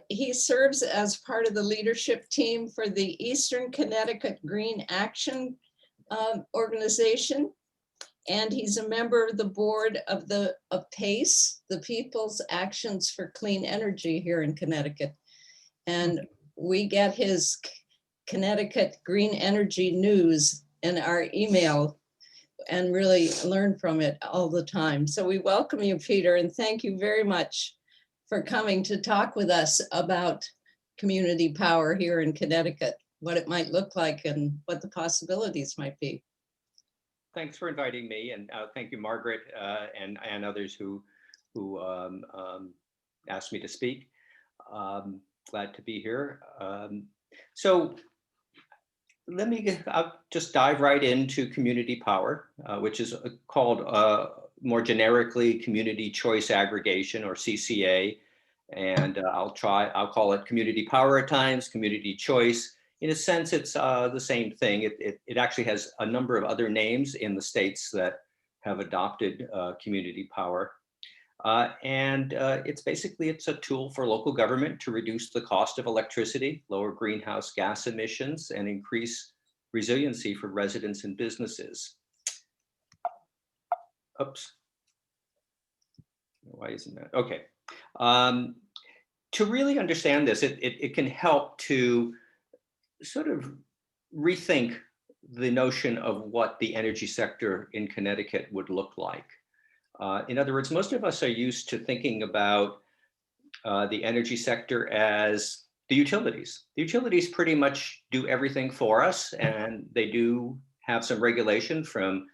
He serves as part of the leadership team for the Eastern Connecticut Green Action organization. And he's a member of the board of PACE, the People's Actions for Clean Energy here in Connecticut. And we get his Connecticut Green Energy news in our email and really learn from it all the time. So we welcome you, Peter, and thank you very much for coming to talk with us about community power here in Connecticut, what it might look like and what the possibilities might be. Thanks for inviting me, and thank you, Margaret, and others who asked me to speak. Glad to be here. So I'll just dive right into community power, which is called more generically community choice aggregation, or CCA. And I'll call it community power at times, community choice. In a sense, it's the same thing. It actually has a number of other names in the states that have adopted community power. It's a tool for local government to reduce the cost of electricity, lower greenhouse gas emissions, and increase resiliency for residents and businesses. Oops. Why isn't that? Okay. To really understand this, it can help to sort of rethink the notion of what the energy sector in Connecticut would look like. In other words, most of us are used to thinking about the energy sector as the utilities. The utilities pretty much do everything for us, and they do have some regulation from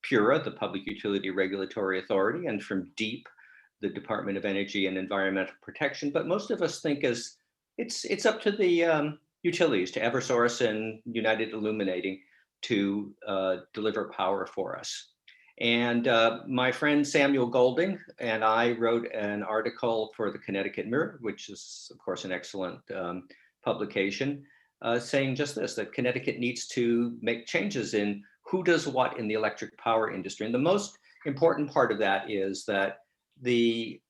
PURA, the Public Utility Regulatory Authority, and from DEEP, the Department of Energy and Environmental Protection. But most of us think as it's up to the utilities, to Eversource and United Illuminating, to deliver power for us. And my friend Samuel Golding and I wrote an article for the Connecticut Mirror, which is, of course, an excellent publication, saying just this, that Connecticut needs to make changes in who does what in the electric power industry. And the most important part of that is that the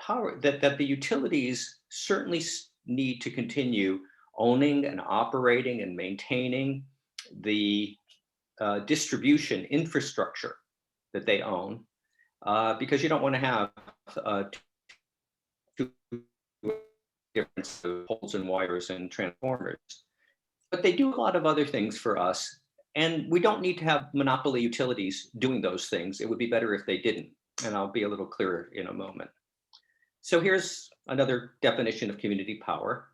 power, that the utilities certainly need to continue owning and operating and maintaining the distribution infrastructure that they own, because you don't want to have two different poles and wires and transformers. But they do a lot of other things for us, and we don't need to have monopoly utilities doing those things. It would be better if they didn't, and I'll be a little clearer in a moment. So here's another definition of community power.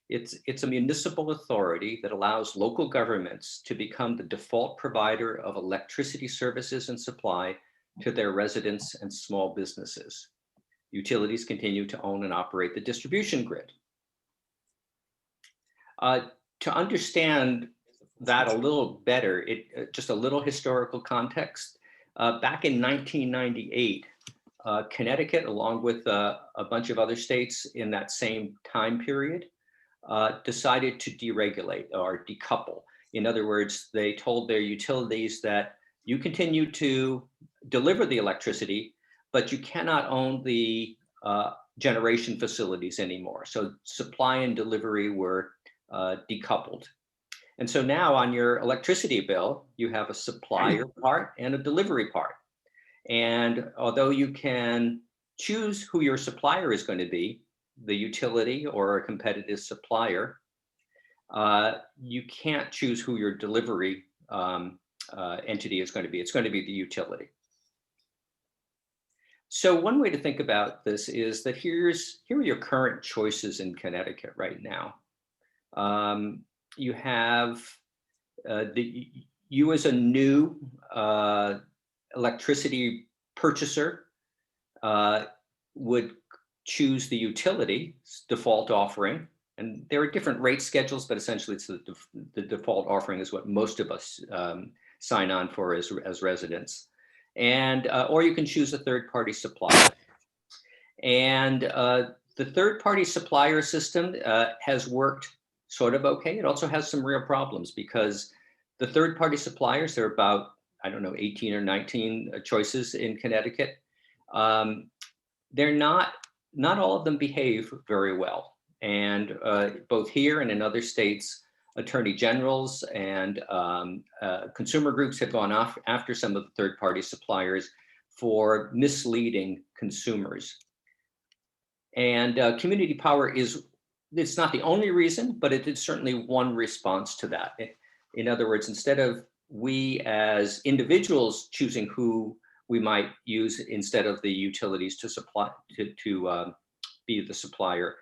It's a municipal authority that allows local governments to become the default provider of electricity services and supply to their residents and small businesses. Utilities continue to own and operate the distribution grid. To understand that a little better, just a little historical context. Back in 1998, Connecticut, along with a bunch of other states in that same time period, decided to deregulate or decouple. In other words, they told their utilities that you continue to deliver the electricity, but you cannot own the generation facilities anymore. So supply and delivery were decoupled. And so now on your electricity bill, you have a supplier part and a delivery part. And although you can choose who your supplier is going to be, the utility or a competitive supplier, you can't choose who your delivery entity is going to be. It's going to be the utility. So one way to think about this is that here are your current choices in Connecticut right now. You have you as a new electricity purchaser would choose the utility's default offering. And there are different rate schedules, but essentially it's the default offering is what most of us sign on for as residents. And or you can choose a third-party supplier. And the third-party supplier system has worked sort of okay. It also has some real problems because the third-party suppliers, there are about, I don't know, 18 or 19 choices in Connecticut. They're not not all of them behave very well. And both here and in other states, attorney generals and consumer groups have gone off after some of the third-party suppliers for misleading consumers. And community power it's not the only reason, but it is certainly one response to that. In other words, instead of we as individuals choosing who we might use instead of the utilities to supply to be the supplier,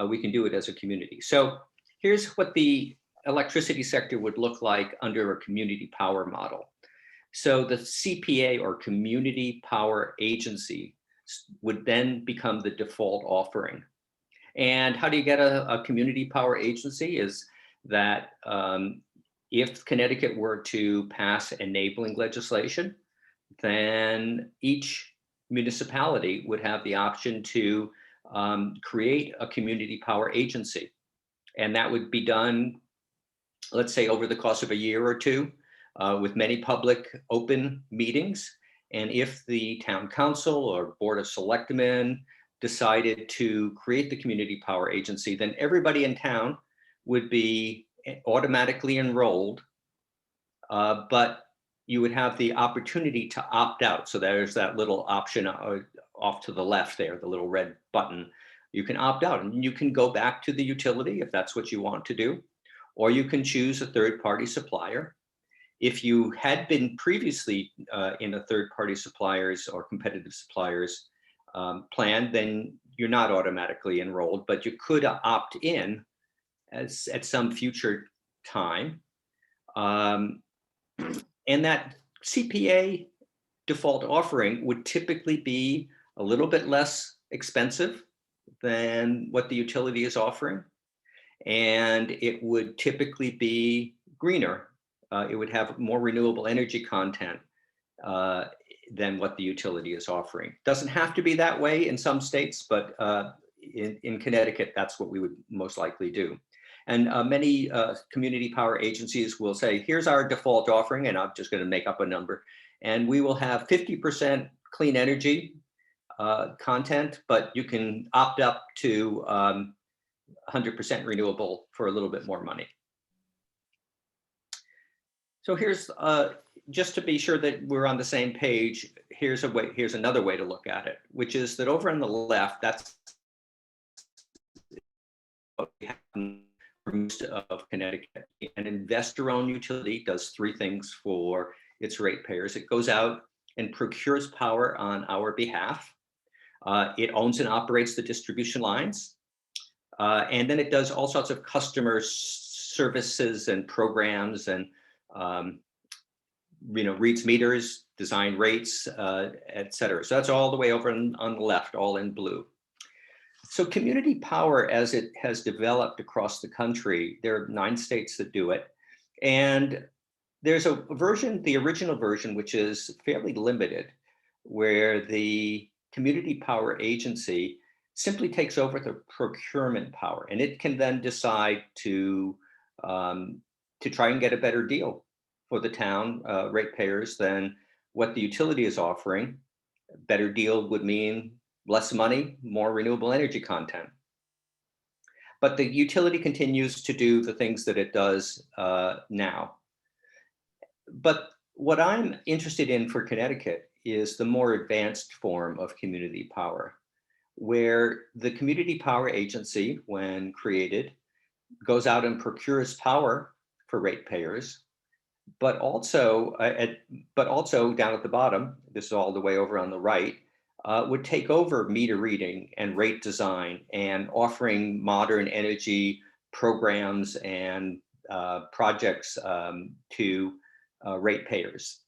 we can do it as a community. So here's what the electricity sector would look like under a community power model. So the CPA, or Community Power Agency, would then become the default offering. And how do you get a community power agency? Is that if Connecticut were to pass enabling legislation, then each municipality would have the option to create a community power agency. And that would be done, let's say, over the course of a year or two, with many public open meetings. And if the town council or board of selectmen decided to create the community power agency, then everybody in town would be automatically enrolled, but you would have the opportunity to opt out. So there's that little option off to the left there, the little red button. You can opt out and you can go back to the utility if that's what you want to do, or you can choose a third-party supplier. If you had been previously in a third-party suppliers or competitive suppliers plan, then you're not automatically enrolled, but you could opt in at some future time. And that CPA default offering would typically be a little bit less expensive than what the utility is offering. And it would typically be greener. It would have more renewable energy content than what the utility is offering. Doesn't have to be that way in some states, but in Connecticut, that's what we would most likely do. And many community power agencies will say, here's our default offering, and I'm just going to make up a number, and we will have 50% clean energy content, but you can opt up to 100% renewable for a little bit more money. So here's, just to be sure that we're on the same page, here's another way to look at it, which is that over on the left, that's what we have for most of Connecticut. An investor-owned utility does three things for its ratepayers. It goes out and procures power on our behalf. It owns and operates the distribution lines. And then it does all sorts of customer services and programs and reads meters, design rates, et cetera. So that's all the way over on the left, all in blue. So community power, as it has developed across the country, there are 9 states that do it. And there's a version, the original version, which is fairly limited, where the community power agency simply takes over the procurement power, and it can then decide to try and get a better deal for the town ratepayers than what the utility is offering. A better deal would mean less money, more renewable energy content. But the utility continues to do the things that it does now. But what I'm interested in for Connecticut is the more advanced form of community power, where the community power agency, when created, goes out and procures power for ratepayers, but also down at the bottom, this is all the way over on the right, would take over meter reading and rate design and offering modern energy programs and projects to ratepayers.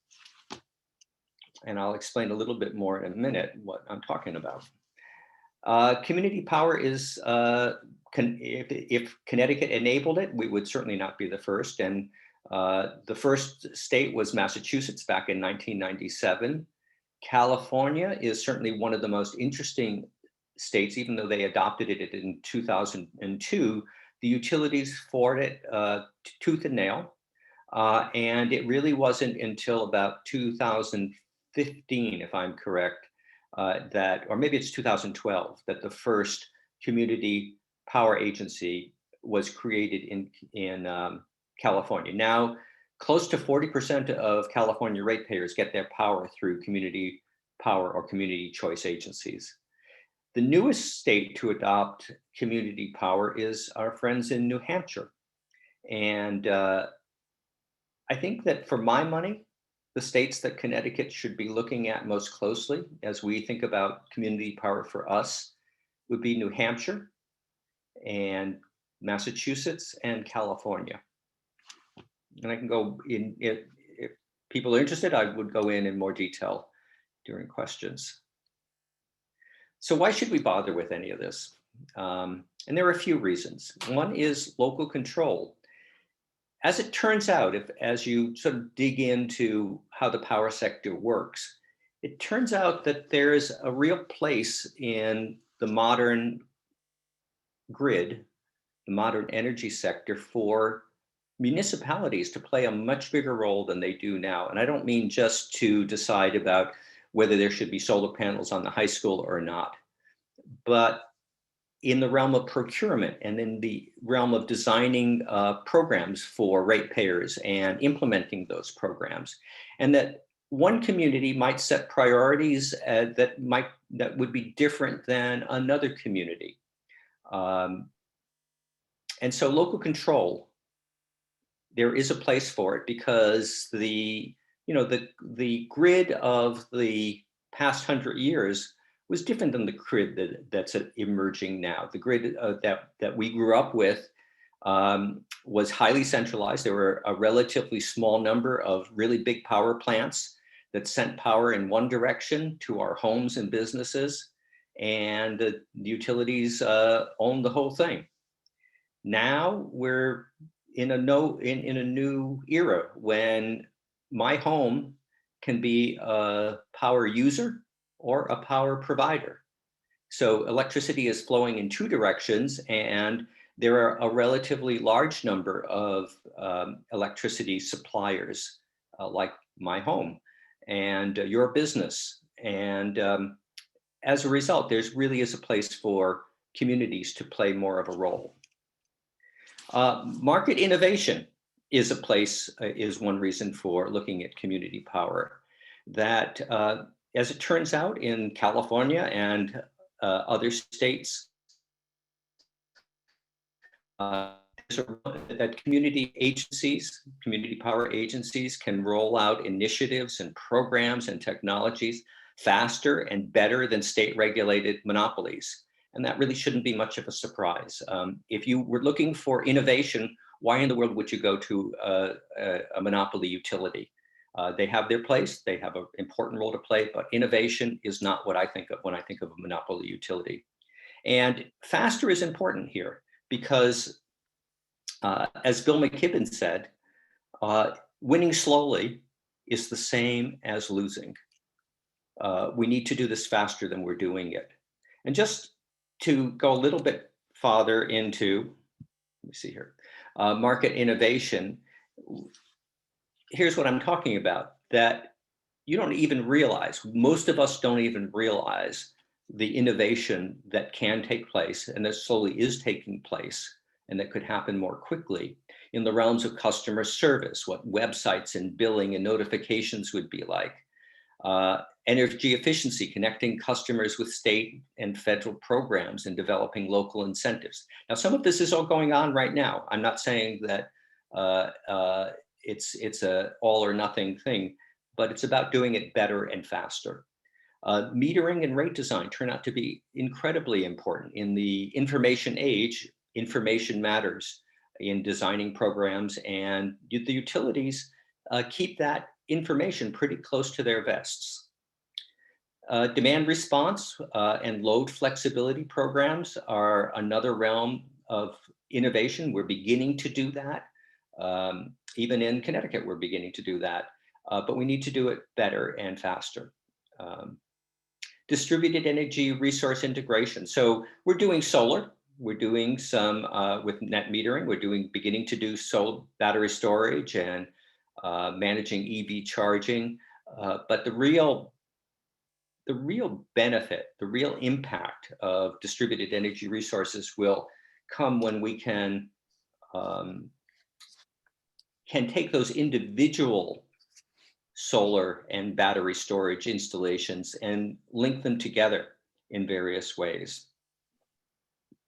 And I'll explain a little bit more in a minute what I'm talking about. Community power is, if Connecticut enabled it, we would certainly not be the first. And the first state was Massachusetts back in 1997. California is certainly one of the most interesting states, even though they adopted it in 2002. The utilities fought it tooth and nail. And it really wasn't until about 2015, if I'm correct, or maybe it's 2012, that the first community power agency was created in California. Now, close to 40% of California ratepayers get their power through community power or community choice agencies. The newest state to adopt community power is our friends in New Hampshire. And I think that for my money, the states that Connecticut should be looking at most closely as we think about community power for us would be New Hampshire and Massachusetts and California. And I can go in, if people are interested, I would go in more detail during questions. So why should we bother with any of this? And there are a few reasons. One is local control. As it turns out, as you sort of dig into how the power sector works, it turns out that there is a real place in the modern grid, the modern energy sector, for municipalities to play a much bigger role than they do now. And I don't mean just to decide about whether there should be solar panels on the high school or not, but in the realm of procurement and in the realm of designing programs for ratepayers and implementing those programs. And that one community might set priorities that would be different than another community. And so local control, there is a place for it, because the grid of the past 100 years was different than the grid that's emerging now. The grid that we grew up with was highly centralized. There were a relatively small number of really big power plants that sent power in one direction to our homes and businesses, and the utilities owned the whole thing. Now we're in a new era when my home can be a power user or a power provider. So electricity is flowing in two directions, and there are a relatively large number of electricity suppliers, like my home and your business. And as a result, there really is a place for communities to play more of a role. Market innovation is one reason for looking at community power. That, as it turns out, in California and other states, that community power agencies can roll out initiatives and programs and technologies faster and better than state-regulated monopolies. And that really shouldn't be much of a surprise. If you were looking for innovation, why in the world would you go to a monopoly utility? They have their place, they have an important role to play, but innovation is not what I think of when I think of a monopoly utility. And faster is important here because, as Bill McKibben said, winning slowly is the same as losing. We need to do this faster than we're doing it. And just to go a little bit farther into, let me see here, market innovation, here's what I'm talking about, that you don't even realize, most of us don't even realize the innovation that can take place and that slowly is taking place and that could happen more quickly in the realms of customer service, what websites and billing and notifications would be like. Energy efficiency, connecting customers with state and federal programs and developing local incentives. Now, some of this is all going on right now. I'm not saying that it's a all or nothing thing, but it's about doing it better and faster. Metering and rate design turn out to be incredibly important. In the information age, information matters in designing programs, and the utilities keep that information pretty close to their vests. Demand response and load flexibility programs are another realm of innovation. We're beginning to do that. Even in Connecticut, we're beginning to do that, but we need to do it better and faster. Distributed energy resource integration. So we're doing solar. We're doing some with net metering. We're beginning to do solar battery storage and managing EV charging. But the real the real benefit, the real impact of distributed energy resources will come when we um, can take those individual solar and battery storage installations and link them together in various ways.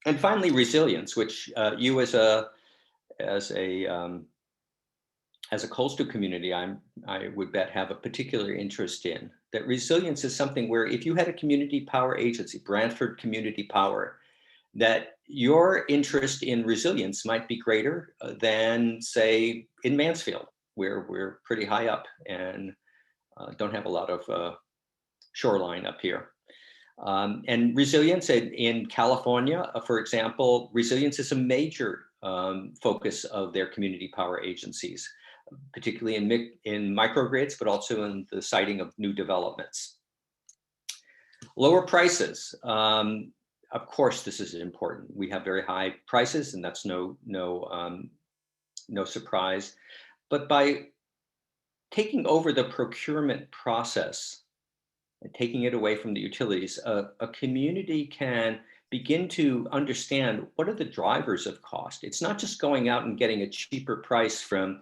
And finally, resilience, which you as a as a coastal community, I would bet have a particular interest in. That resilience is something where if you had a community power agency, Brantford Community Power, that your interest in resilience might be greater than, say, in Mansfield, where we're pretty high up and don't have a lot of shoreline up here. And resilience in California, for example, resilience is a major focus of their community power agencies, particularly in microgrids, but also in the siting of new developments. Lower prices. Of course, this is important. We have very high prices, and that's no surprise. But by taking over the procurement process and taking it away from the utilities, a community can begin to understand what are the drivers of cost. It's not just going out and getting a cheaper price from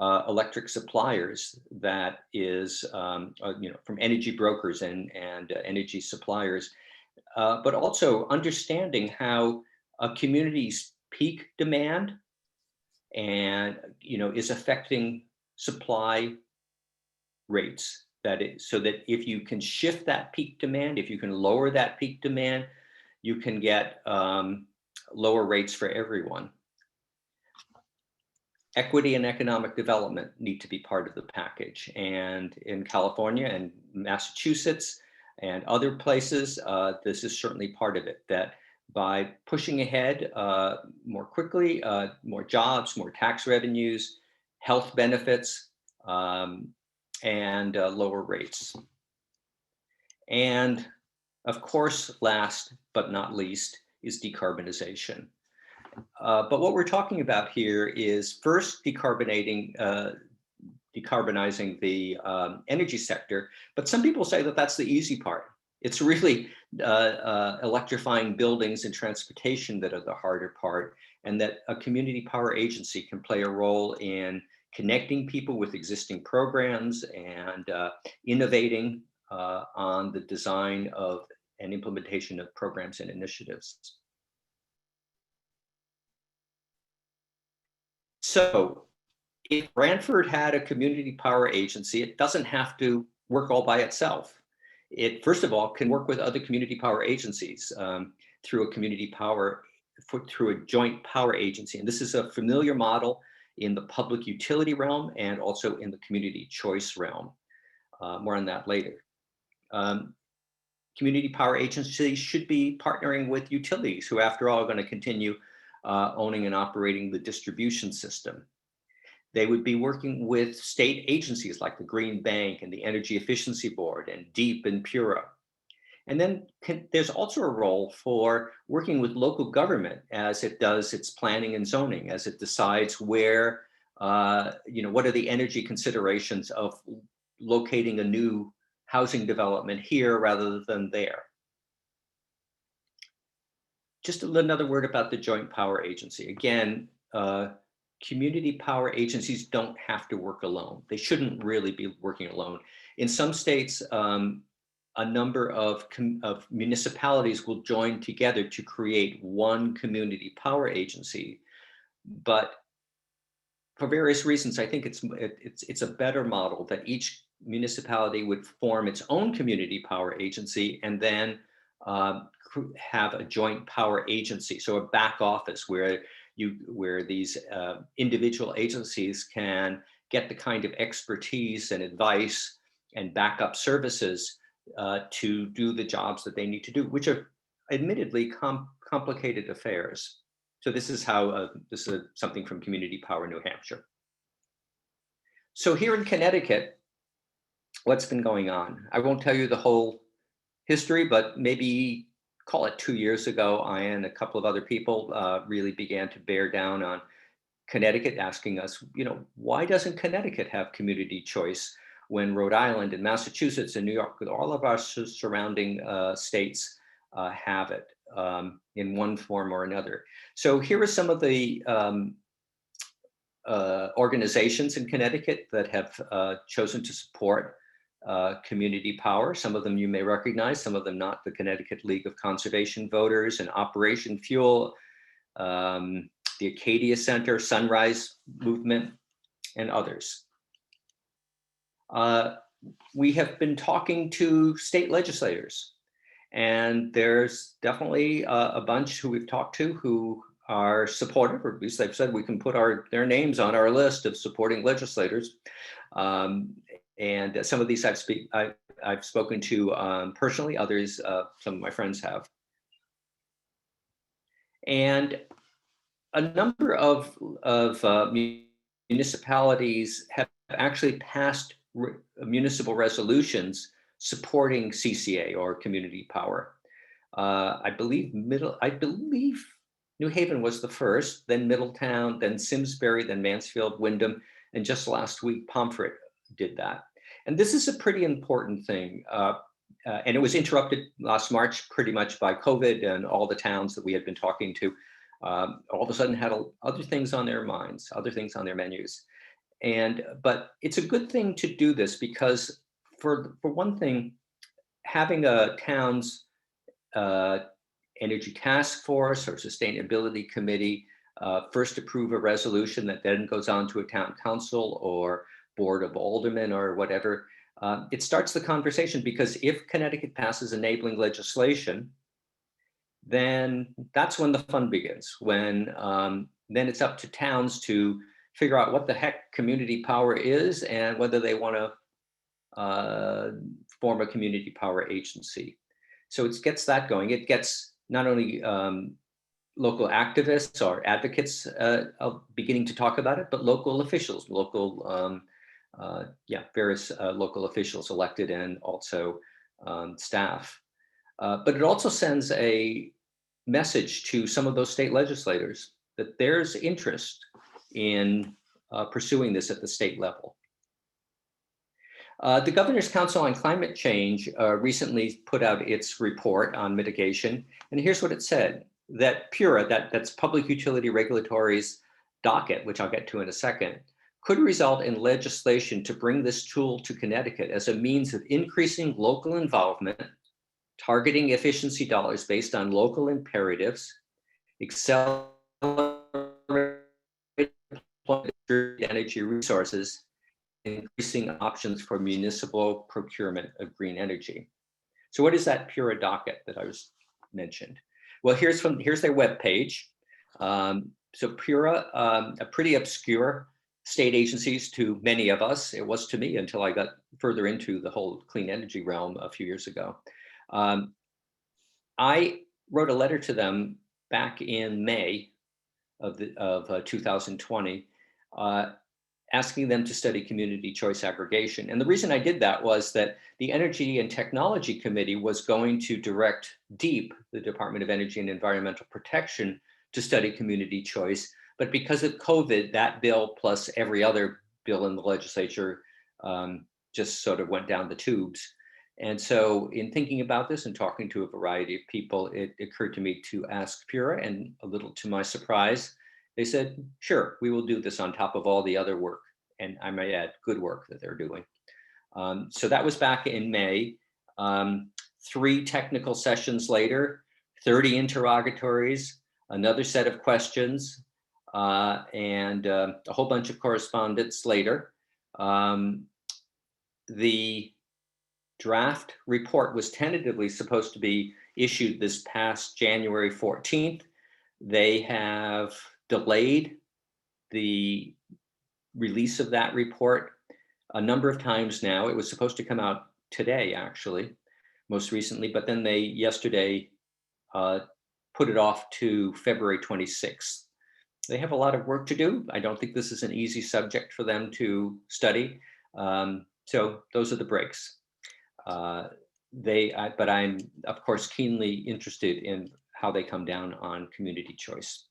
electric suppliers, that is, from energy brokers and energy suppliers, but also understanding how a community's peak demand and is affecting supply rates. So that if you can shift that peak demand, if you can lower that peak demand, you can get lower rates for everyone. Equity and economic development need to be part of the package. And in California and Massachusetts and other places, this is certainly part of it, that by pushing ahead more quickly, more jobs, more tax revenues, health benefits, and lower rates. And of course, last but not least is decarbonization. But what we're talking about here is first decarbonizing the energy sector. But some people say that that's the easy part. It's really electrifying buildings and transportation that are the harder part, and that a community power agency can play a role in connecting people with existing programs and innovating on the design of and implementation of programs and initiatives. So if Brantford had a community power agency, it doesn't have to work all by itself. It, first of all, can work with other community power agencies through a joint power agency. And this is a familiar model in the public utility realm and also in the community choice realm. More on that later. Community power agencies should be partnering with utilities, who after all are going to continue owning and operating the distribution system. They would be working with state agencies like the Green Bank and the Energy Efficiency Board and DEEP and PURA. And then there's also a role for working with local government as it does its planning and zoning, as it decides where, what are the energy considerations of locating a new housing development here rather than there. Just another word about the Joint Power Agency. Again, community power agencies don't have to work alone. They shouldn't really be working alone. In some states, a number of municipalities will join together to create one community power agency. But for various reasons, I think it's a better model that each municipality would form its own community power agency and then have a joint power agency, so a back office where these individual agencies can get the kind of expertise and advice and backup services to do the jobs that they need to do, which are admittedly complicated affairs. So this is how this is something from Community Power New Hampshire. So here in Connecticut, what's been going on? I won't tell you the whole history, but maybe call it 2 years ago, I and a couple of other people really began to bear down on Connecticut, asking us, why doesn't Connecticut have community choice? when Rhode Island and Massachusetts and New York, all of our surrounding states have it in one form or another. So here are some of the organizations in Connecticut that have chosen to support community power. Some of them you may recognize, some of them not. The Connecticut League of Conservation Voters and Operation Fuel, the Acadia Center, Sunrise Movement, and others. We have been talking to state legislators, and there's definitely a bunch who we've talked to who are supportive, or at least they've said we can put their names on our list of supporting legislators. And some of these I've spoken to personally, others, some of my friends have. And a number of municipalities have actually passed municipal resolutions supporting CCA or community power. I believe New Haven was the first, then Middletown, then Simsbury, then Mansfield, Wyndham, and just last week, Pomfret did that. And this is a pretty important thing. And it was interrupted last March pretty much by COVID, and all the towns that we had been talking to all of a sudden had other things on their minds, other things on their menus. But it's a good thing to do this because for one thing, having a town's energy task force or sustainability committee first approve a resolution that then goes on to a town council or board of aldermen or whatever, it starts the conversation, because if Connecticut passes enabling legislation, then that's when the fun begins. When then it's up to towns to figure out what the heck community power is and whether they want to form a community power agency. So it gets that going. It gets not only local activists or advocates beginning to talk about it, but local officials, various local officials elected and also staff. But it also sends a message to some of those state legislators that there's interest in pursuing this at the state level. The Governor's Council on Climate Change recently put out its report on mitigation, and here's what it said: that PURA, that's Public Utility Regulatory's docket, which I'll get to in a second, could result in legislation to bring this tool to Connecticut as a means of increasing local involvement, targeting efficiency dollars based on local imperatives, accelerating energy resources, increasing options for municipal procurement of green energy. So what is that PURA docket that I was mentioned? Well, here's their webpage. So PURA, a pretty obscure state agencies to many of us. It was to me until I got further into the whole clean energy realm a few years ago. I wrote a letter to them back in May of 2020, asking them to study community choice aggregation. And the reason I did that was that the Energy and Technology Committee was going to direct DEEP, the Department of Energy and Environmental Protection, to study community choice. But because of COVID, that bill plus every other bill in the legislature just sort of went down the tubes. And so in thinking about this and talking to a variety of people, it occurred to me to ask PURA, and a little to my surprise, they said, sure, we will do this on top of all the other work. And I might add, good work that they're doing. So that was back in May. 3 technical sessions later, 30 interrogatories, another set of questions, and a whole bunch of correspondence later. The draft report was tentatively supposed to be issued this past January 14th. They have delayed the release of that report a number of times now. It was supposed to come out today, actually, most recently, but then they yesterday put it off to February 26th. They have a lot of work to do. I don't think this is an easy subject for them to study. So those are the breaks. But I'm, of course, keenly interested in how they come down on community choice.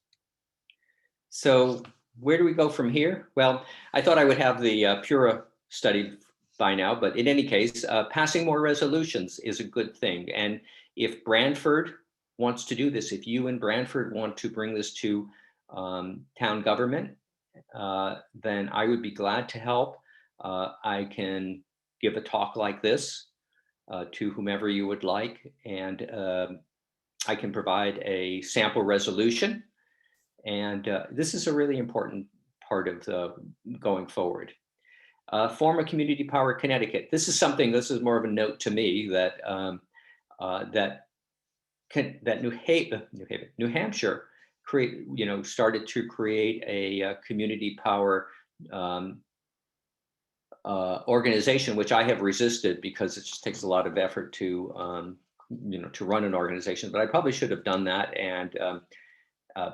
So where do we go from here? Well, I thought I would have the PURA study by now, but in any case, passing more resolutions is a good thing. And if Brantford wants to do this, if you and Brantford want to bring this to town government, then I would be glad to help. I can give a talk like this to whomever you would like, and I can provide a sample resolution. And this is a really important part of the going forward. Form a community power Connecticut. This is something, this is more of a note to me that New Hampshire started to create a community power organization, which I have resisted because it just takes a lot of effort to run an organization. But I probably should have done that, and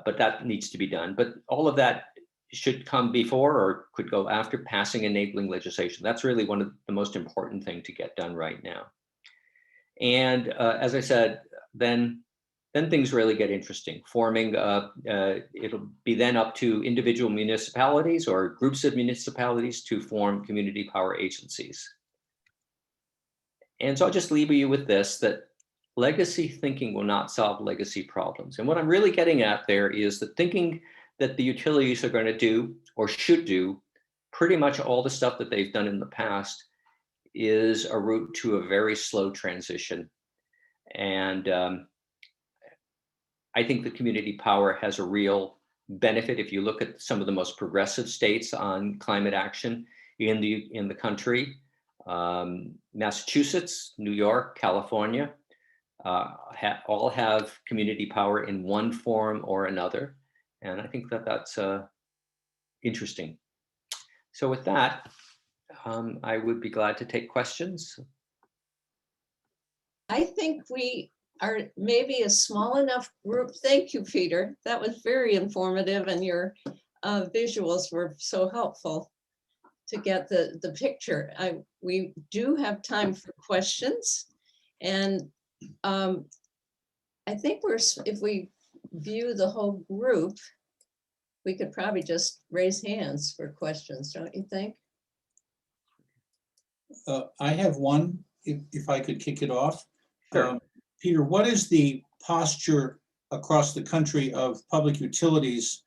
but that needs to be done. But all of that should come before or could go after passing enabling legislation. That's really one of the most important thing to get done right now. And as I said, then things really get interesting. Forming, it'll be then up to individual municipalities or groups of municipalities to form community power agencies. And so I'll just leave you with this, that legacy thinking will not solve legacy problems. And what I'm really getting at there is that thinking that the utilities are going to do or should do pretty much all the stuff that they've done in the past is a route to a very slow transition. And I think the community power has a real benefit. If you look at some of the most progressive states on climate action in the country, Massachusetts, New York, California, all have community power in one form or another. And I think that that's interesting. So with that, I would be glad to take questions. I think we are maybe a small enough group. Thank you, Peter. That was very informative, and your visuals were so helpful to get the picture. We do have time for questions, and I think if we view the whole group, we could probably just raise hands for questions, don't you think? I have one, if I could kick it off. Sure. Peter, what is the posture across the country of public utilities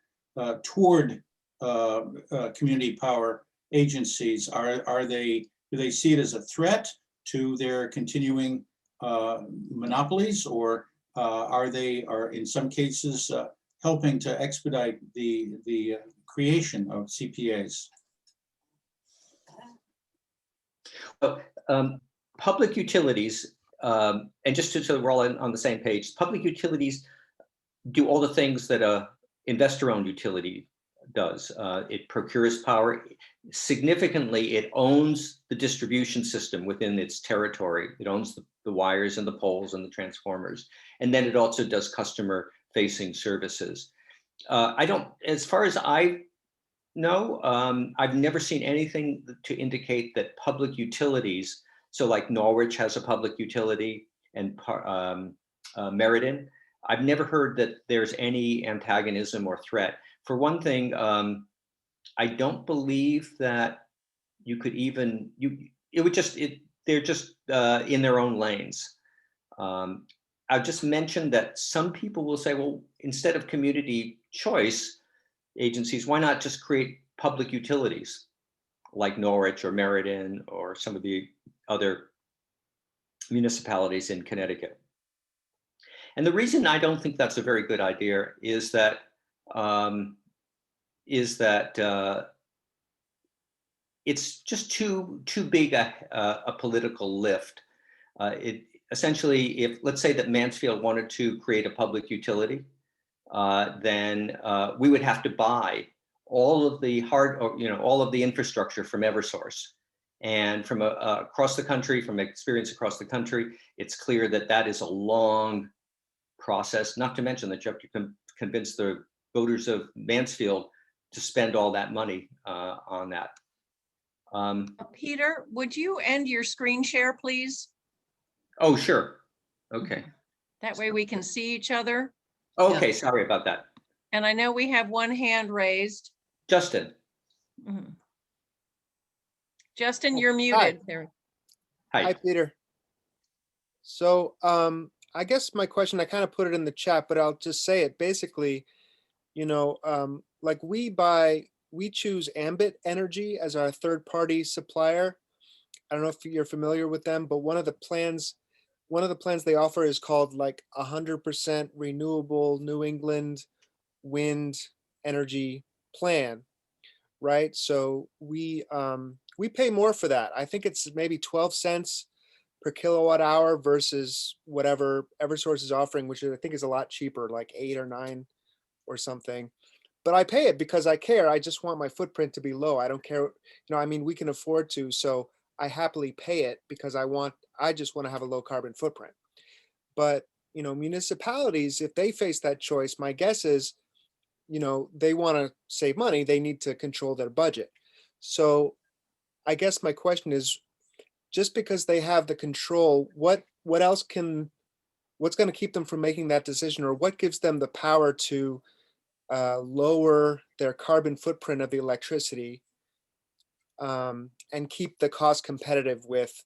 toward community power agencies? Do they see it as a threat to their continuing monopolies, or are in some cases helping to expedite the creation of CPAs? Public utilities, and just so we're all on the same page, public utilities do all the things that a investor-owned utility does. It procures power. Significantly, it owns the distribution system within its territory. It owns the wires and the poles and the transformers. And then it also does customer-facing services. As far as I know, I've never seen anything to indicate that public utilities, so like Norwich has a public utility and Meriden, I've never heard that there's any antagonism or threat. For one thing, I don't believe that you could even, they're just in their own lanes. I've just mentioned that some people will say, well, instead of community choice agencies, why not just create public utilities like Norwich or Meriden or some of the other municipalities in Connecticut? And the reason I don't think that's a very good idea is that it's just too big a political lift. It essentially, if let's say that Mansfield wanted to create a public utility, then we would have to buy all of the all of the infrastructure from Eversource. And from across the country, from experience across the country, it's clear that that is a long process, not to mention that you have to convince the voters of Mansfield to spend all that money on that. Peter, would you end your screen share, please? Oh, sure. Okay. That way we can see each other. Okay, sorry about that. And I know we have one hand raised. Justin. Mhm. Justin, you're Hi. muted there. Hi, Hi. Peter. So, I guess my question, I kind of put it in the chat, but I'll just say it. Basically, like we choose Ambit Energy as our third-party supplier. I don't know if you're familiar with them, but one of the plans they offer is called like 100% renewable New England wind energy plan, right? So we pay more for that. I think it's maybe 12 cents per kilowatt hour versus whatever Eversource is offering, which I think is a lot cheaper, like 8 or 9 or something. But I pay it because I care. I just want my footprint to be low. I don't care, I mean, we can afford to, so I happily pay it because I just want to have a low carbon footprint. But, municipalities, if they face that choice, my guess is, they want to save money, they need to control their budget. So I guess my question is, just because they have the control, what else what's going to keep them from making that decision, or what gives them the power to lower their carbon footprint of the electricity, and keep the cost competitive with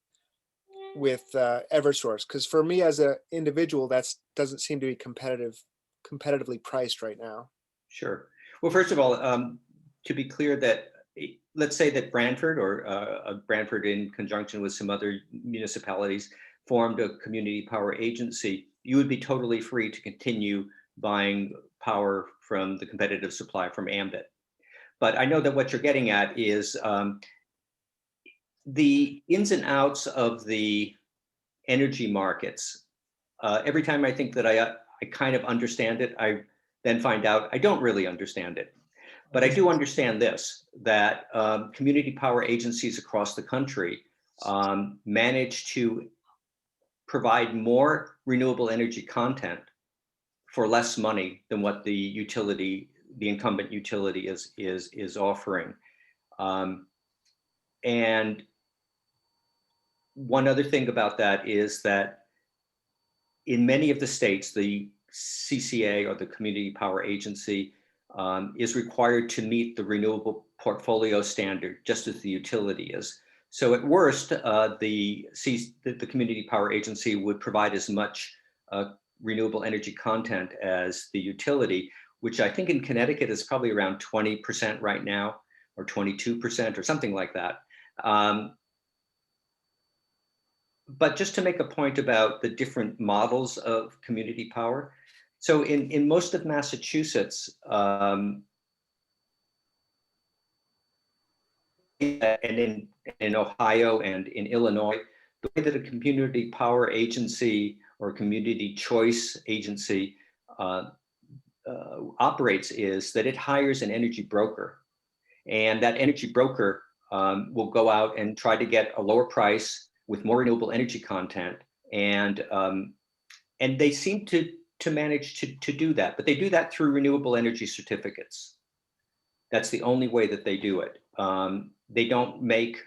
Eversource? Because for me as an individual, that doesn't seem to be competitively priced right now. Sure. Well, first of all, to be clear that let's say that Brantford or Brantford in conjunction with some other municipalities formed a community power agency, you would be totally free to continue buying power from the competitive supply from Ambit. But I know that what you're getting at is the ins and outs of the energy markets. Every time I think that I kind of understand it, I then find out I don't really understand it. But I do understand this, that community power agencies across the country manage to provide more renewable energy content for less money than what the incumbent utility is offering. And one other thing about that is that in many of the states, the CCA, or the Community Power Agency, is required to meet the renewable portfolio standard, just as the utility is. So at worst, the Community Power Agency would provide as much renewable energy content as the utility, which I think in Connecticut is probably around 20% right now, or 22% or something like that. But just to make a point about the different models of community power. So in most of Massachusetts, and in Ohio and in Illinois, the way that a community power agency or community choice agency operates is that it hires an energy broker. And that energy broker will go out and try to get a lower price with more renewable energy content. And they seem to manage to do that, but they do that through renewable energy certificates. That's the only way that they do it. They don't make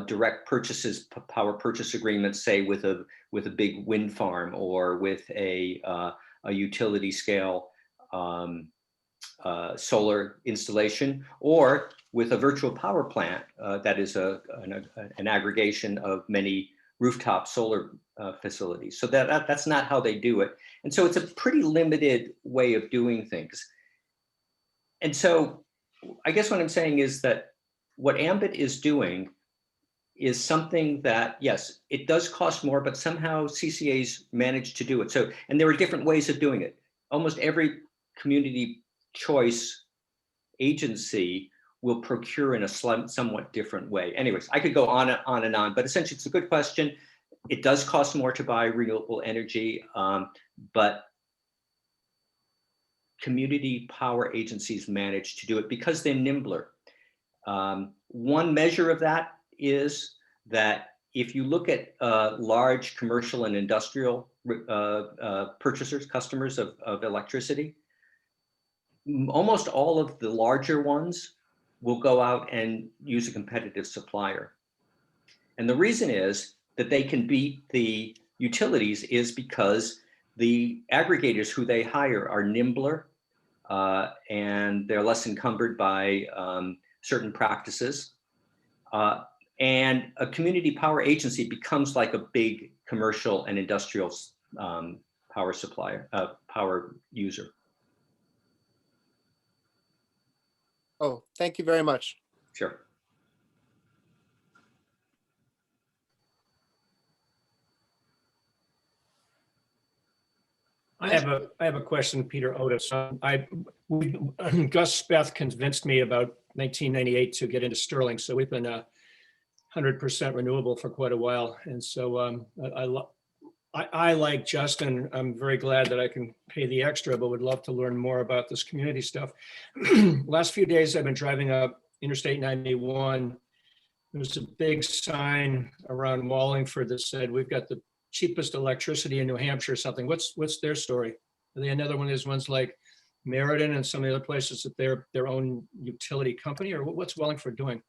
direct purchases, power purchase agreements, say with a big wind farm or with a utility scale solar installation, or with a virtual power plant that is an aggregation of many rooftop solar facilities. So that's not how they do it. And so it's a pretty limited way of doing things. And so I guess what I'm saying is that what Ambit is doing is something that, yes, it does cost more, but somehow CCAs manage to do it. So, and there are different ways of doing it. Almost every community choice agency will procure in a somewhat different way. Anyways, I could go on and on, but essentially it's a good question. It does cost more to buy renewable energy, but community power agencies manage to do it because they're nimbler. One measure of that is that if you look at large commercial and industrial purchasers, customers of electricity, almost all of the larger ones will go out and use a competitive supplier. And the reason is that they can beat the utilities is because the aggregators who they hire are nimbler and they're less encumbered by certain practices. And a community power agency becomes like a big commercial and industrial power supplier, power user. Oh, thank you very much. Sure. I have a question, Peter Otis. Gus Speth convinced me about 1998 to get into Sterling. So we've been 100% renewable for quite a while. And so I like Justin, I'm very glad that I can pay the extra, but would love to learn more about this community stuff. Last few days, I've been driving up Interstate 91. There's a big sign around Wallingford that said, we've got the cheapest electricity in New Hampshire or something. What's their story? Are they another one of these ones like Meriden and some of the other places that they're their own utility company, or what's Wallingford doing?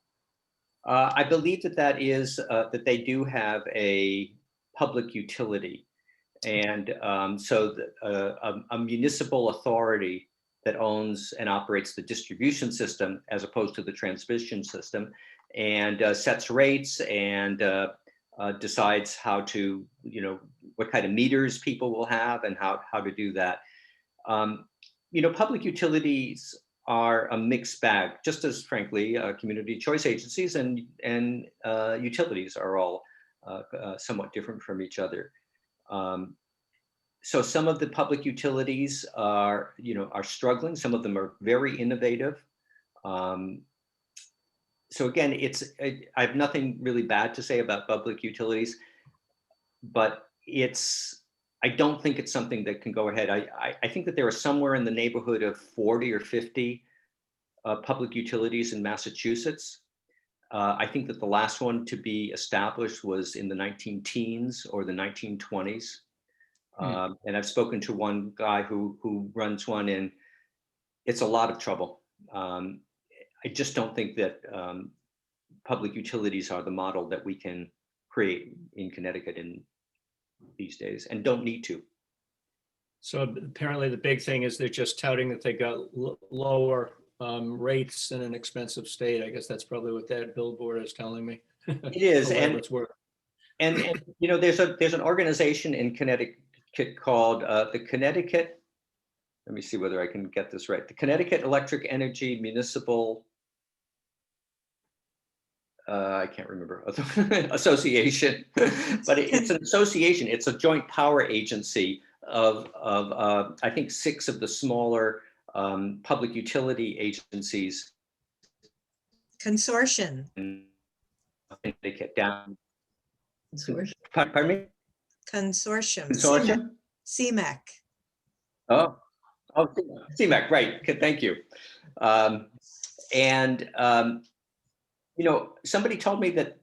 I believe that is that they do have a public utility, and so a municipal authority that owns and operates the distribution system as opposed to the transmission system, and sets rates and decides how to, what kind of meters people will have and how to do that. Public utilities are a mixed bag, just as frankly, community choice agencies and utilities are all somewhat different from each other. So some of the public utilities are struggling. Some of them are very innovative. So again, I have nothing really bad to say about public utilities, but I don't think it's something that can go ahead. I think that there are somewhere in the neighborhood of 40 or 50 public utilities in Massachusetts. I think that the last one to be established was in the 19-teens or the 1920s. And I've spoken to one guy who runs one, and it's a lot of trouble. I just don't think that public utilities are the model that we can create in Connecticut in these days, and don't need to. So apparently the big thing is they're just touting that they got lower rates in an expensive state. I guess that's probably what that billboard is telling me. It is, For whatever it's worth. and there's an organization in Connecticut called the Connecticut. Let me see whether I can get this right. The Connecticut Electric Energy Municipal. I can't remember, association, but it's an association. It's a joint power agency of I think 6 of the smaller public utility agencies. Consortium. In Connecticut down. Consortium. Pardon me? Consortium. Consortium? CMAC. Oh, CMAC, right. Thank you. Somebody told me that,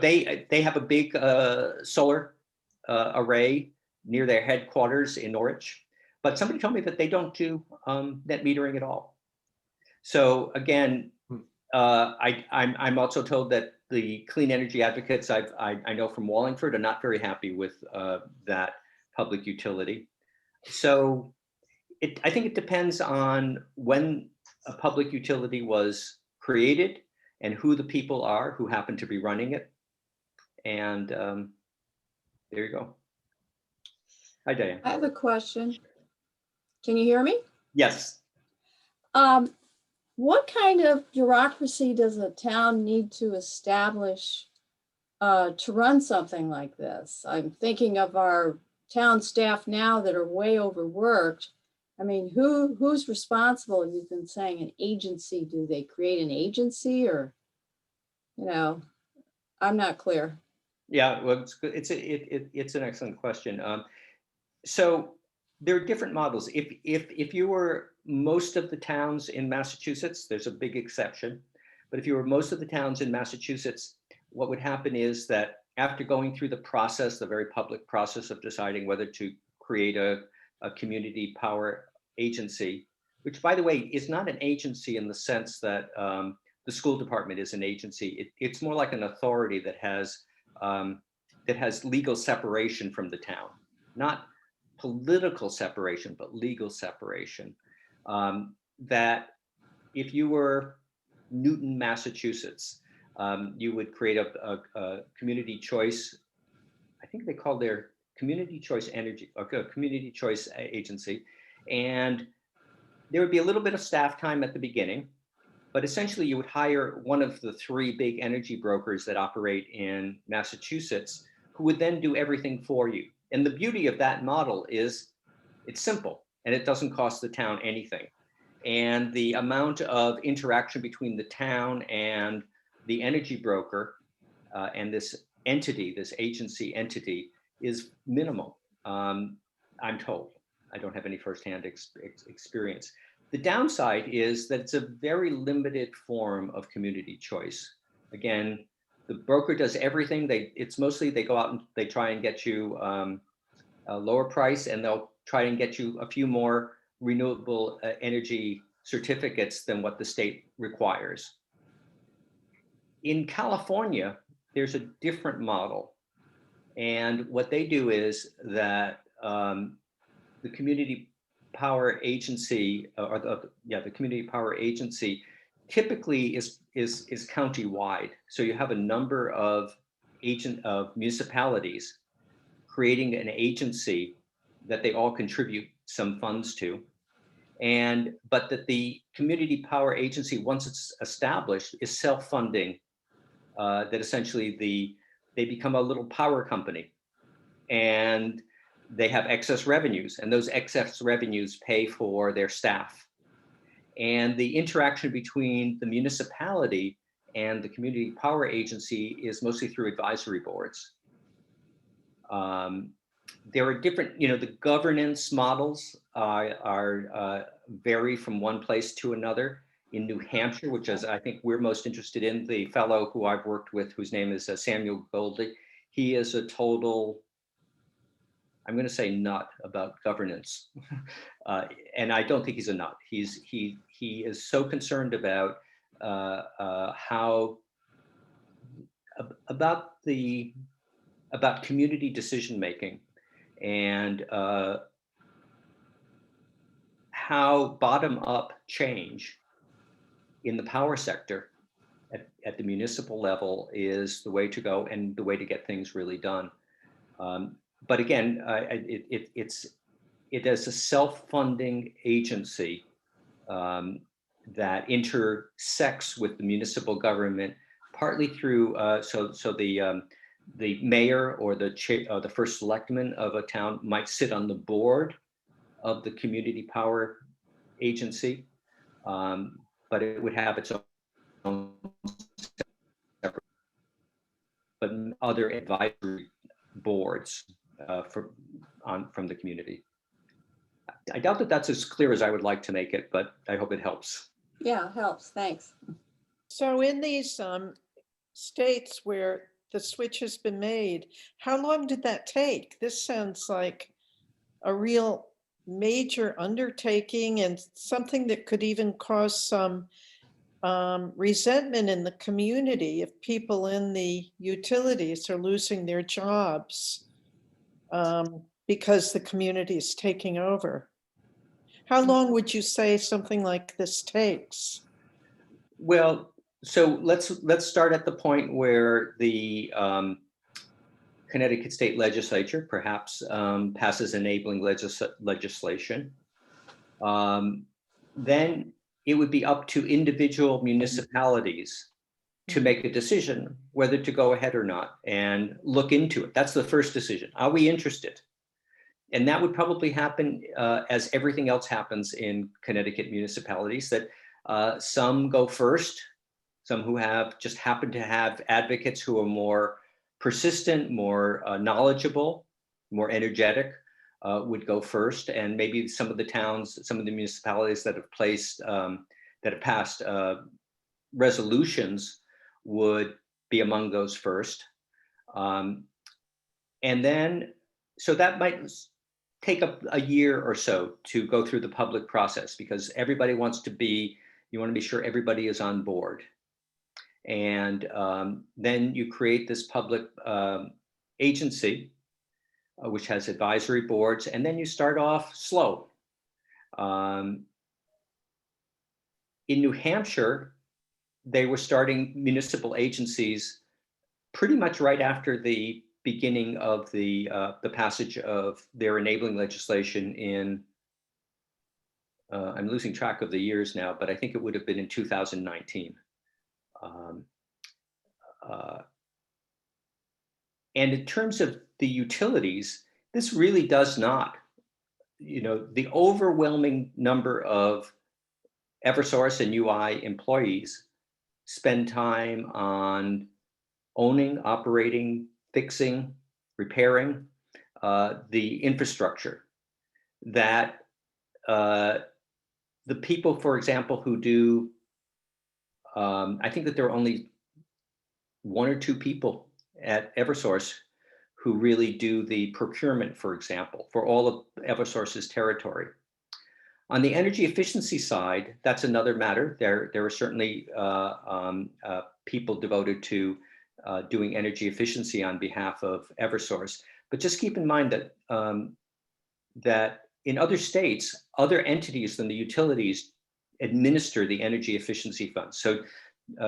they have a big solar array near their headquarters in Norwich, but somebody told me that they don't do net metering at all. So again, I'm also told that the clean energy advocates I know from Wallingford are not very happy with that public utility. So I think it depends on when a public utility was created and who the people are who happen to be running it. And there you go. Hi, Diane. I have a question. Can you hear me? Yes. What kind of bureaucracy does a town need to establish to run something like this? I'm thinking of our town staff now that are way overworked. I mean, who's responsible? You've been saying an agency. Do they create an agency, or, I'm not clear. Yeah, well, it's an excellent question. So there are different models. If you were most of the towns in Massachusetts, there's a big exception. But if you were most of the towns in Massachusetts, what would happen is that after going through the process, the very public process of deciding whether to create a community power agency, which, by the way, is not an agency in the sense that the school department is an agency. It's more like an authority that has legal separation from the town, not political separation, but legal separation. That if you were Newton, Massachusetts, You would create a community choice. I think they call their community choice energy, or community choice agency. And there would be a little bit of staff time at the beginning, but essentially you would hire one of the 3 big energy brokers that operate in Massachusetts, who would then do everything for you. And the beauty of that model is it's simple and it doesn't cost the town anything. And the amount of interaction between the town and the energy broker and this entity, this agency entity, is minimal. I'm told. I don't have any firsthand experience. The downside is that it's a very limited form of community choice. Again, the broker does everything. It's mostly they go out and they try and get you a lower price, and they'll try and get you a few more renewable energy certificates than what the state requires. In California, there's a different model. And what they do is that the community power agency, the community power agency typically is county-wide. So you have a number of municipalities creating an agency that they all contribute some funds to. But that the community power agency, once it's established, is self-funding, that essentially they become a little power company, and they have excess revenues, and those excess revenues pay for their staff. And the interaction between the municipality and the community power agency is mostly through advisory boards. There are different, the governance models vary from one place to another. In New Hampshire, which is I think we're most interested in, the fellow who I've worked with, whose name is Samuel Goldie, he is a total, I'm going to say, nut about governance. And I don't think he's a nut. He is so concerned about about community decision making, and how bottom up change in the power sector at the municipal level is the way to go and the way to get things really done. But again, it is a self-funding agency that intersects with the municipal government, partly through the mayor or the first selectman of a town might sit on the board of the community power agency, but it would have its own separate, but other advisory boards from the community. I doubt that that's as clear as I would like to make it, but I hope it helps. Yeah, helps. Thanks. So in these states where the switch has been made, how long did that take? This sounds like a real major undertaking and something that could even cause some resentment in the community if people in the utilities are losing their jobs because the community is taking over. How long would you say something like this takes? Well, so let's start at the point where the Connecticut State Legislature perhaps passes enabling legislation. Then it would be up to individual municipalities to make a decision whether to go ahead or not and look into it. That's the first decision. Are we interested? And that would probably happen as everything else happens in Connecticut municipalities, that some go first, some who just happen to have advocates who are more persistent, more knowledgeable, more energetic, would go first. And maybe some of the towns, some of the municipalities that have passed resolutions would be among those first. And then, so that might take up a year or so to go through the public process, because everybody wants to be, you want to be sure everybody is on board. And then you create this public agency, which has advisory boards, and then you start off slow. In New Hampshire, they were starting municipal agencies pretty much right after the beginning of the passage of their enabling legislation in, I'm losing track of the years now, but I think it would have been in 2019. And in terms of the utilities, this really does not, the overwhelming number of Eversource and UI employees spend time on owning, operating, fixing, repairing the infrastructure that the people, for example, who do, I think that there are only 1 or 2 people at Eversource who really do the procurement, for example, for all of Eversource's territory. On the energy efficiency side, that's another matter. There are certainly people devoted to doing energy efficiency on behalf of Eversource. But just keep in mind that that in other states, other entities than the utilities administer the energy efficiency funds. So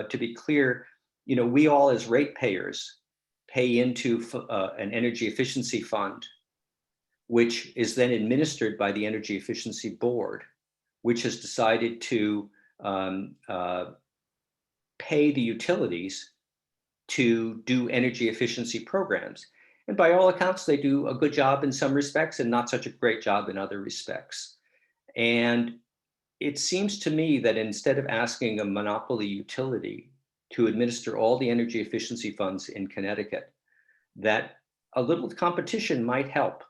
to be clear, we all as ratepayers pay into an energy efficiency fund, which is then administered by the Energy Efficiency Board, which has decided to pay the utilities to do energy efficiency programs. And by all accounts, they do a good job in some respects and not such a great job in other respects. And it seems to me that instead of asking a monopoly utility to administer all the energy efficiency funds in Connecticut, that a little competition might help.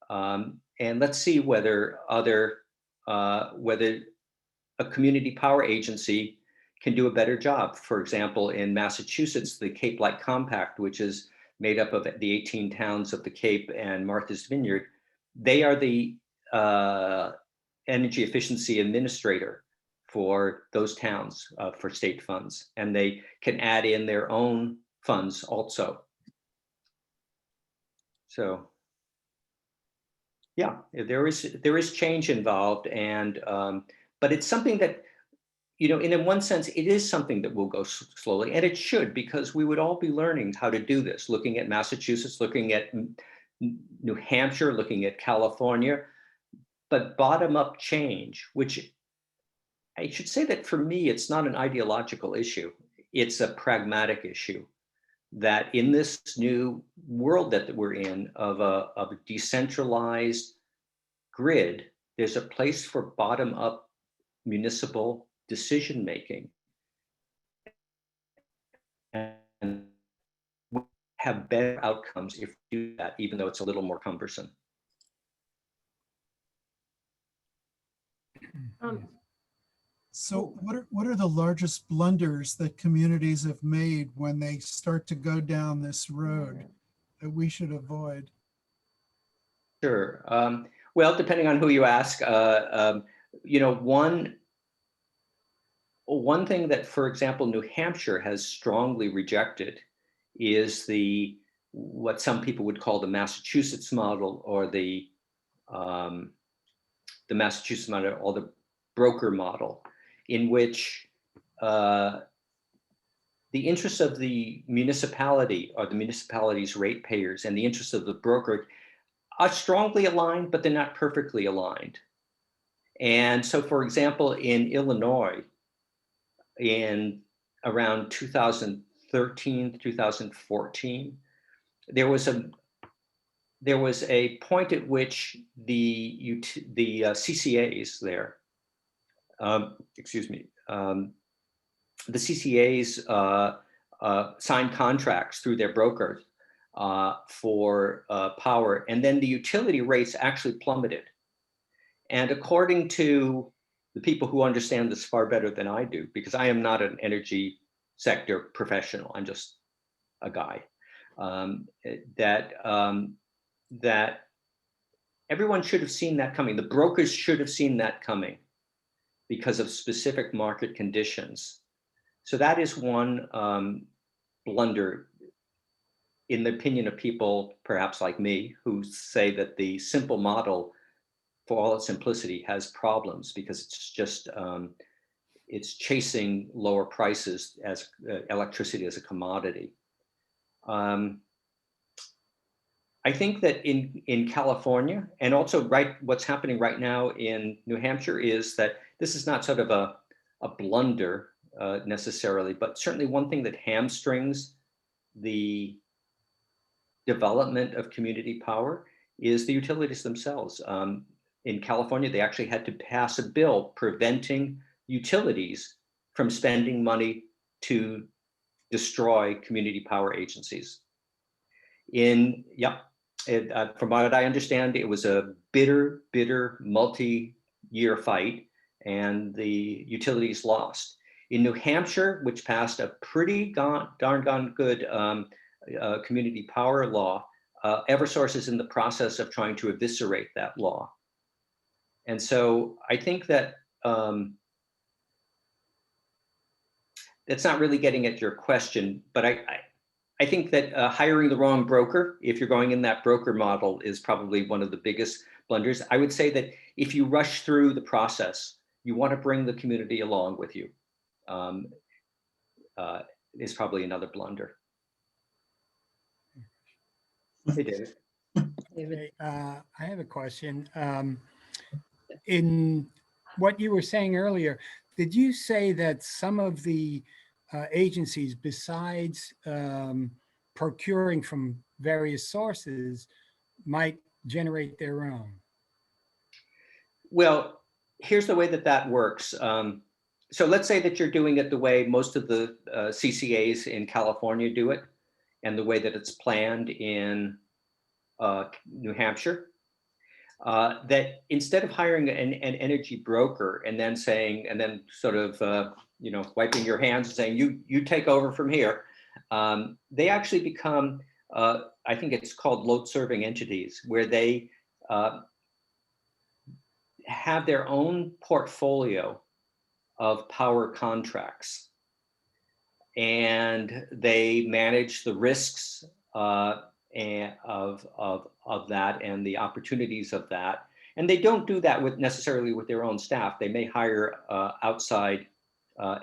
And let's see whether whether a community power agency can do a better job. For example, in Massachusetts, the Cape Light Compact, which is made up of the 18 towns of the Cape and Martha's Vineyard, they are the energy efficiency administrator for those towns for state funds, and they can add in their own funds also. So yeah, there is change involved, and but it's something that, in one sense, it is something that will go slowly, and it should, because we would all be learning how to do this, looking at Massachusetts, looking at New Hampshire, looking at California, but bottom-up change, which I should say that for me, it's not an ideological issue. It's a pragmatic issue, that in this new world that we're in of a decentralized grid, there's a place for bottom-up municipal decision-making, and we have better outcomes if we do that, even though it's a little more cumbersome. So what are the largest blunders that communities have made when they start to go down this road that we should avoid? Sure. Well, depending on who you ask, one thing that, for example, New Hampshire has strongly rejected is what some people would call the Massachusetts model, or the Massachusetts model, or the broker model, in which the interests of the municipality, or the municipality's ratepayers, and the interests of the broker are strongly aligned, but they're not perfectly aligned. And so, for example, in Illinois, in around 2013, 2014, there was a point at which the CCAs there, the CCAs signed contracts through their brokers for power, and then the utility rates actually plummeted. And according to the people who understand this far better than I do, because I am not an energy sector professional, I'm just a guy, that everyone should have seen that coming. The brokers should have seen that coming because of specific market conditions. So that is one blunder, in the opinion of people perhaps like me, who say that the simple model, for all its simplicity, has problems, because it's just it's chasing lower prices as electricity as a commodity. I think that in California, and also what's happening right now in New Hampshire, is that this is not sort of a blunder necessarily, but certainly one thing that hamstrings the development of community power is the utilities themselves. In California, they actually had to pass a bill preventing utilities from spending money to destroy community power agencies. From what I understand, it was a bitter multi-year fight, and the utilities lost. In New Hampshire, which passed a pretty darn good community power law, Eversource is in the process of trying to eviscerate that law. And so I think that that's not really getting at your question, but I think that hiring the wrong broker, if you're going in that broker model, is probably one of the biggest blunders. I would say that if you rush through the process, you want to bring the community along with you, is probably another blunder. Hey, David. David. I have a question. In what you were saying earlier, did you say that some of the agencies, besides procuring from various sources, might generate their own? Well, here's the way that works. So let's say that you're doing it the way most of the CCAs in California do it, and the way that it's planned in New Hampshire. That instead of hiring an energy broker and then saying, and then sort of wiping your hands and saying you take over from here, they actually become I think it's called load serving entities, where they have their own portfolio of power contracts, and they manage the risks and of that and the opportunities of that. And they don't do that necessarily with their own staff. They may hire outside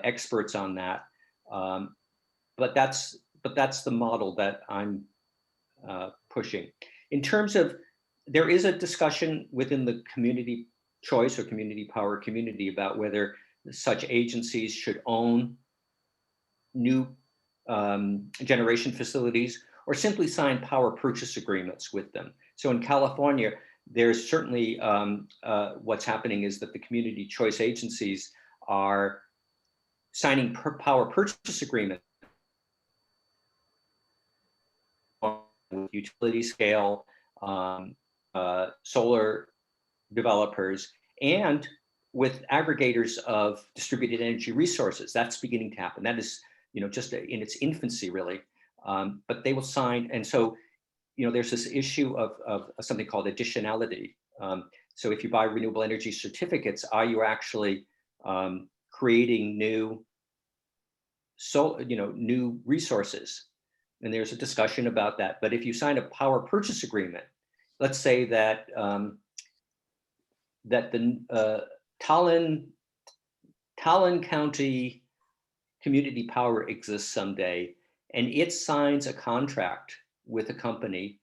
experts on that. But that's the model that I'm pushing. In terms of, there is a discussion within the community choice or community power community about whether such agencies should own new generation facilities or simply sign power purchase agreements with them. So in California, there's certainly what's happening is that the community choice agencies are signing power purchase agreements with utility scale solar developers and with aggregators of distributed energy resources. That's beginning to happen. That is, just in its infancy, really. But they will sign, and so, there's this issue of something called additionality. So if you buy renewable energy certificates, are you actually creating new resources? And there's a discussion about that. But if you sign a power purchase agreement, let's say that that the Talon County Community Power exists someday, and it signs a contract with a company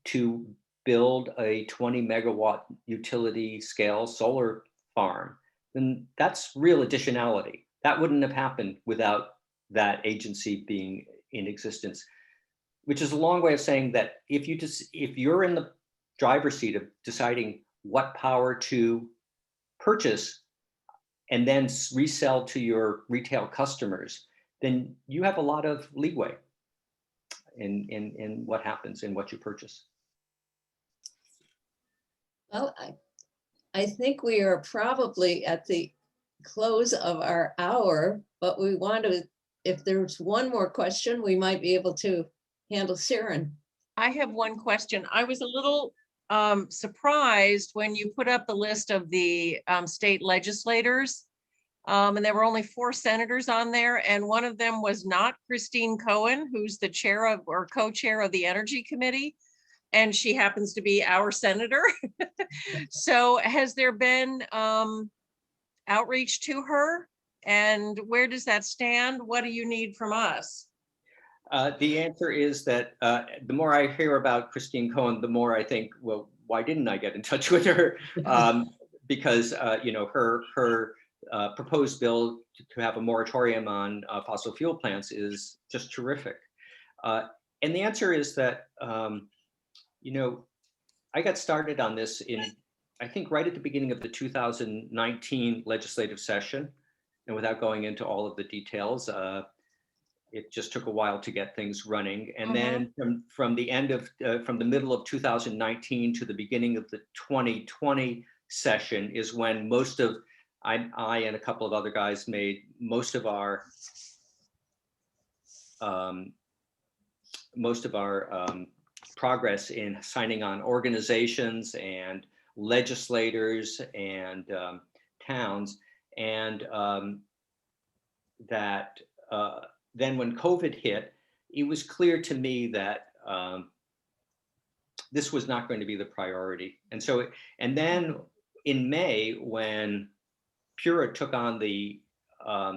to build a 20 megawatt utility scale solar farm, then that's real additionality. That wouldn't have happened without that agency being in existence, which is a long way of saying that if you're in the driver's seat of deciding what power to purchase and then resell to your retail customers, then you have a lot of leeway in what happens in what you purchase. Well, I think we are probably at the close of our hour, but we want to, if there's one more question, we might be able to handle Siren. I have one question. I was a little surprised when you put up the list of the state legislators. And there were only 4 senators on there, and one of them was not Christine Cohen, who's the chair of or co-chair of the Energy Committee, and she happens to be our senator. So has there been outreach to her? And where does that stand? What do you need from us? The answer is that the more I hear about Christine Cohen, the more I think, well, why didn't I get in touch with her? Because you know, her proposed bill to have a moratorium on fossil fuel plants is just terrific. And the answer is that you know, I got started on this in, I think, right at the beginning of the 2019 legislative session, and without going into all of the details. It just took a while to get things running. And then from the end of, from the middle of 2019 to the beginning of the 2020 session is when most of, I and a couple of other guys made most of our progress in signing on organizations and legislators and towns. And that then when COVID hit, it was clear to me that this was not going to be the priority. And so, and then in May, when Pura took on the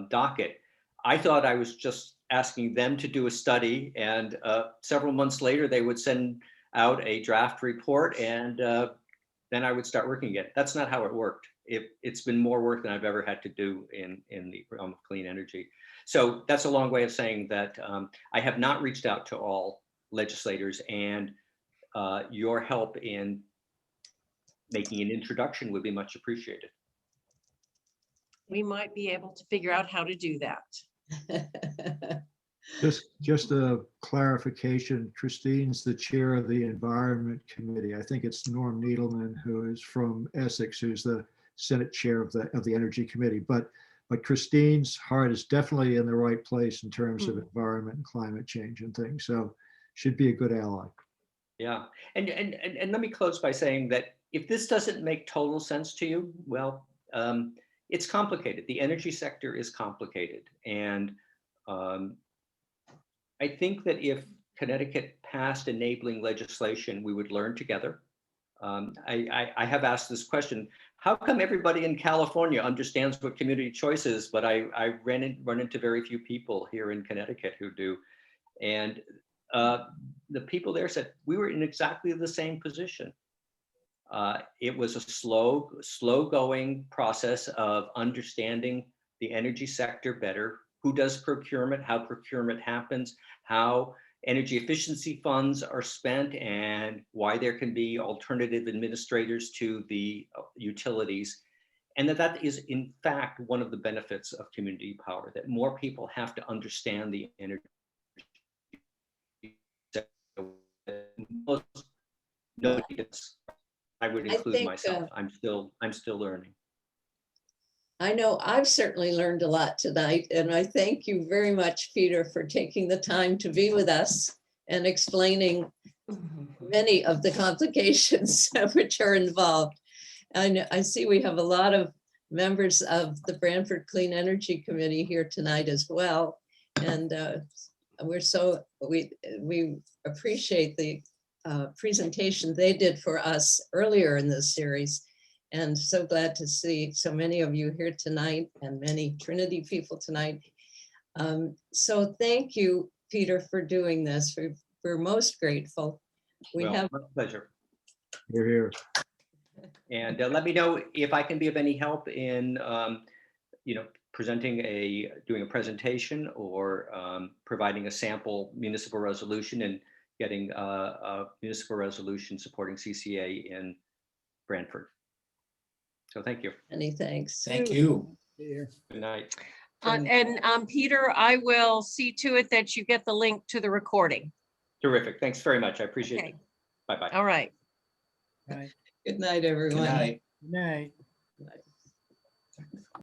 docket, I thought I was just asking them to do a study, and several months later, they would send out a draft report, and then I would start working again. That's not how it worked. It's been more work than I've ever had to do in the realm of clean energy. So that's a long way of saying that I have not reached out to all legislators, and your help in making an introduction would be much appreciated. We might be able to figure out how to do that. Just a clarification, Christine's the chair of the Environment Committee. I think it's Norm Needleman, who is from Essex, who's the Senate chair of the Energy Committee. But Christine's heart is definitely in the right place in terms of environment and climate change and things. So should be a good ally. Yeah, and let me close by saying that if this doesn't make total sense to you, well, it's complicated. The energy sector is complicated, and I think that if Connecticut passed enabling legislation, we would learn together. I have asked this question: how come everybody in California understands what community choice is, but I run into very few people here in Connecticut who do? And the people there said we were in exactly the same position. It was a slow going process of understanding the energy sector better, who does procurement, how procurement happens, how energy efficiency funds are spent, and why there can be alternative administrators to the utilities. And that is in fact one of the benefits of community power, that more people have to understand the energy sector. Nobody does. I would include think, myself. I'm still learning. I know I've certainly learned a lot tonight, and I thank you very much, Peter, for taking the time to be with us and explaining many of the complications which are involved. I see we have a lot of members of the Branford Clean Energy Committee here tonight as well. And we appreciate the presentation they did for us earlier in this series. And so glad to see so many of you here tonight and many Trinity people tonight. So thank you, Peter, for doing this. We're most grateful. My pleasure. You're here. And let me know if I can be of any help in, doing a presentation or providing a sample municipal resolution and getting a municipal resolution supporting CCA in Branford. So thank you. Many thanks. Thank you. Good night. Peter, I will see to it that you get the link to the recording. Terrific. Thanks very much. I appreciate it. Bye-bye. All right. Good night, everyone. Good night. Good night. Good night.